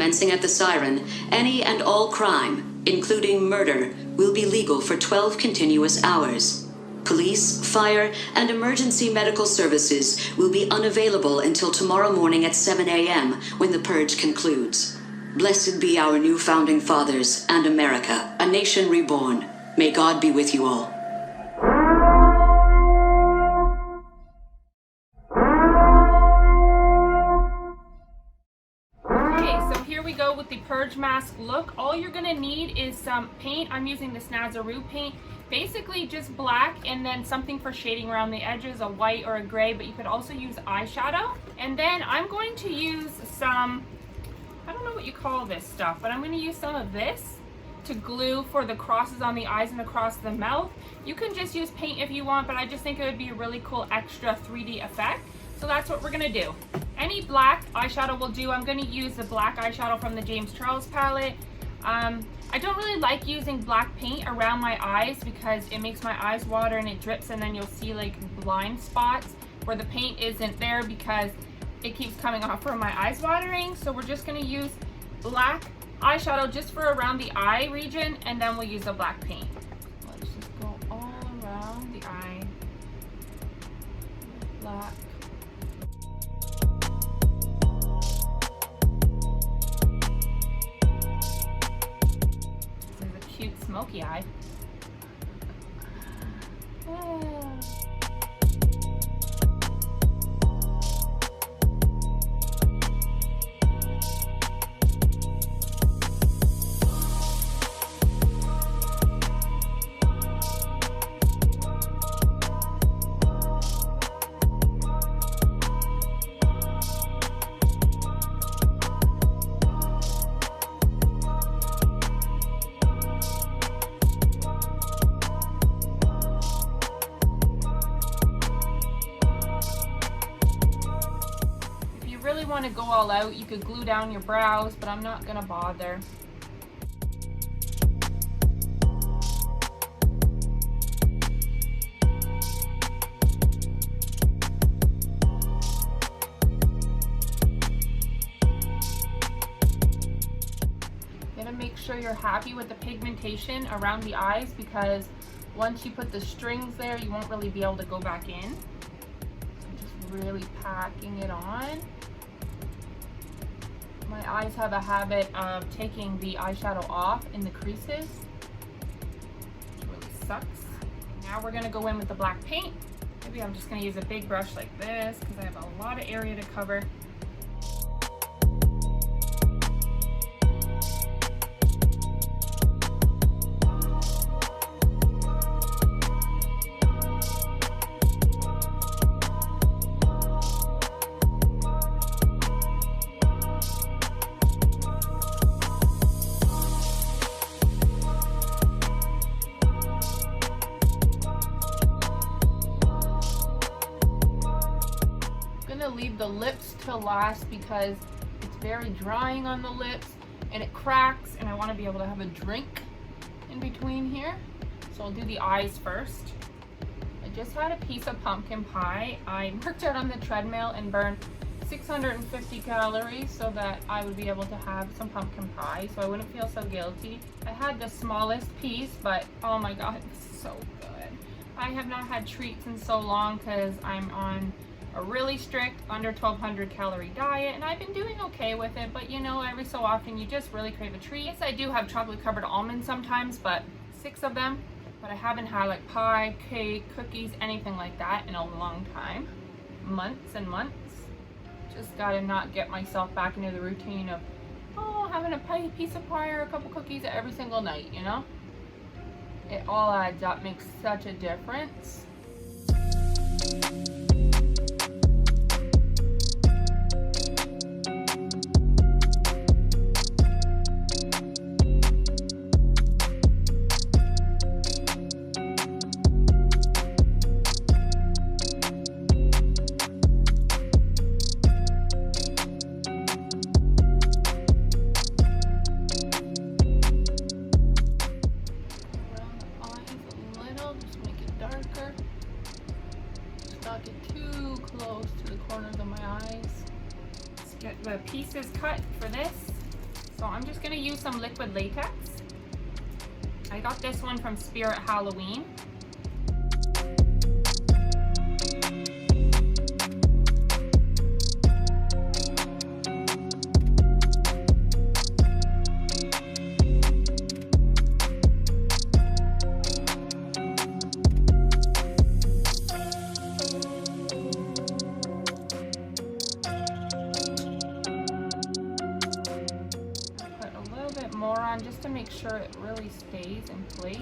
commencing at the siren, any and all crime, including murder, will be legal for 12 continuous hours. Police, fire, and emergency medical services will be unavailable until tomorrow morning at 7 a.m. when the purge concludes. Blessed be our new founding fathers and America, a nation reborn. May God be with you all. Go with the Purge Mask look. All you're gonna need is some paint. I'm using this Nazaroo paint, basically just black, and then something for shading around the edges, a white or a gray, but you could also use eyeshadow. And then I'm going to use some, I don't know what you call this stuff, but I'm going to use some of this to glue for the crosses on the eyes and across the mouth. You can just use paint if you want, but I just think it would be a really cool extra 3D effect. So that's what we're gonna do. Any black eyeshadow will do. I'm gonna use the black eyeshadow from the James Charles palette. I don't really like using black paint around my eyes because it makes my eyes water and it drips, and then you'll see like blind spots where the paint isn't there because it keeps coming off from my eyes watering. So we're just gonna use black eyeshadow just for around the eye region, and then we'll use the black paint. Let's just go all around the eye. Black. Cute smoky eye. Really want to go all out, you could glue down your brows, but I'm not gonna bother. Gonna make sure you're happy with the pigmentation around the eyes, because once you put the strings there, you won't really be able to go back in. So I'm just really packing it on. My eyes have a habit of taking the eyeshadow off in the creases, which really sucks. Now we're gonna go in with the black paint. Maybe I'm just gonna use a big brush like this because I have a lot of area to cover. Leave the lips till last because it's very drying on the lips and it cracks, and I want to be able to have a drink in between here. So I'll do the eyes first. I just had a piece of pumpkin pie. I worked out on the treadmill and burned 650 calories so that I would be able to have some pumpkin pie so I wouldn't feel so guilty. I had the smallest piece, but oh my god, it's so good. I have not had treats in so long because I'm on a really strict under 1200 calorie diet, and I've been doing okay with it, but you know, every so often you just really crave a treat. Yes, I do have chocolate covered almonds sometimes, but 6 of them, but I haven't had like pie, cake, cookies, anything like that in a long time. Months and months. Just gotta not get myself back into the routine of, oh, having a piece of pie or a couple cookies every single night, you know? It all adds up, makes such a difference. Not get too close to the corners of my eyes. Let's get the pieces cut for this. So I'm just gonna use some liquid latex. I got this one from Spirit Halloween. More on just to make sure it really stays in place.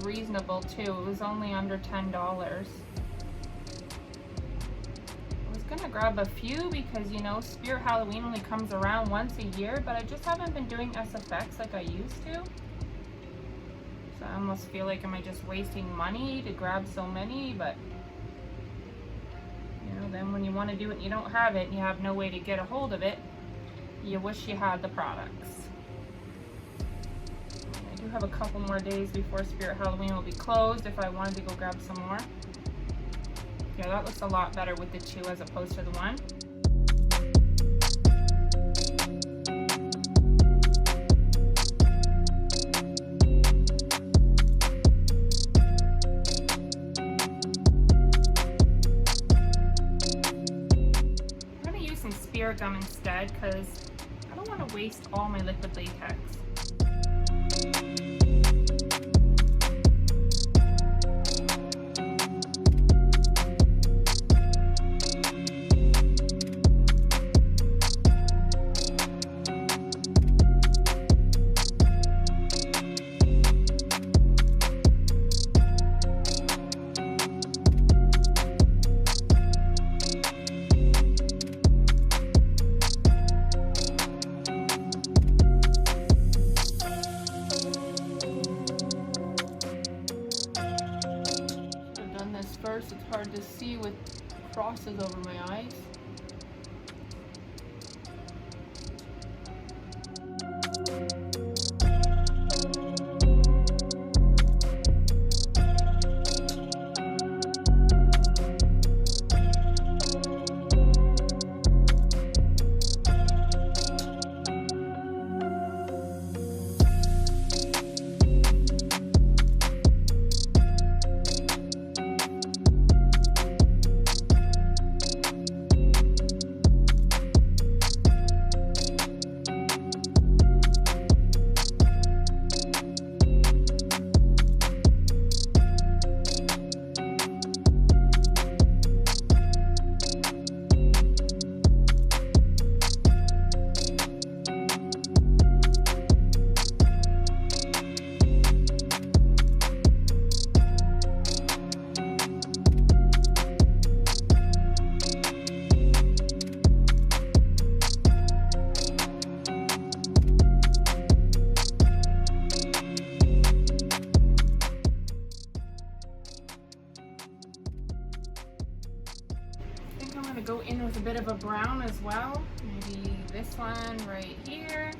Reasonable too. It was only under $10. I was gonna grab a few because, you know, Spirit Halloween only comes around once a year, but I just haven't been doing SFX like I used to. So I almost feel like, am I just wasting money to grab so many? But, you know, then when you want to do it and you don't have it and you have no way to get a hold of it, you wish you had the products. I do have a couple more days before Spirit Halloween will be closed if I wanted to go grab some more. Yeah, that looks a lot better with the 2 as opposed to the 1. I'm going to use some Spirit gum instead because I don't want to waste all my liquid latex. First, it's hard to see with crosses over my eyes. brown as well. Maybe this one right here.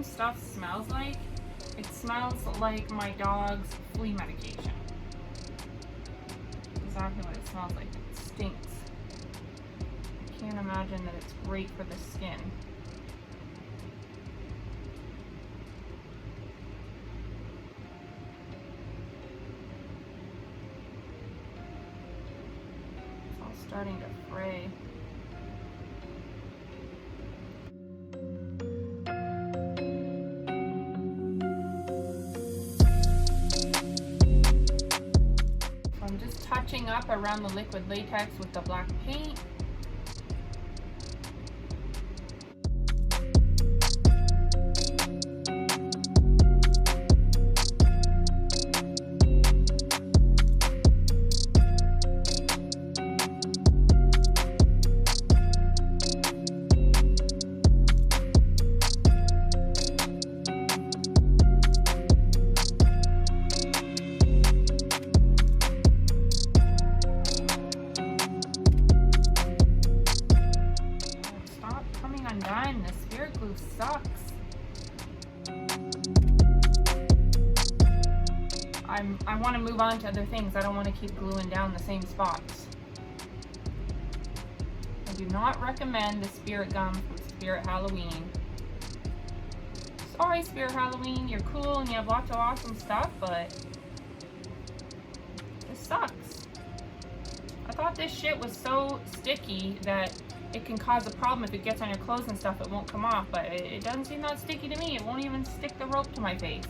Stuff smells like? It smells like my dog's flea medication. Exactly what it smells like. It stinks. I can't imagine that it's great for the skin. It's all starting to fray. Touching up around the liquid latex with the black paint. Undone. The spirit glue sucks. I want to move on to other things. I don't want to keep gluing down the same spots. I do not recommend the spirit gum from Spirit Halloween. Sorry, Spirit Halloween, you're cool and you have lots of awesome stuff, but this sucks. I thought this shit was so sticky that it can cause a problem if it gets on your clothes and stuff. It won't come off, but it doesn't seem that sticky to me. It won't even stick the rope to my face.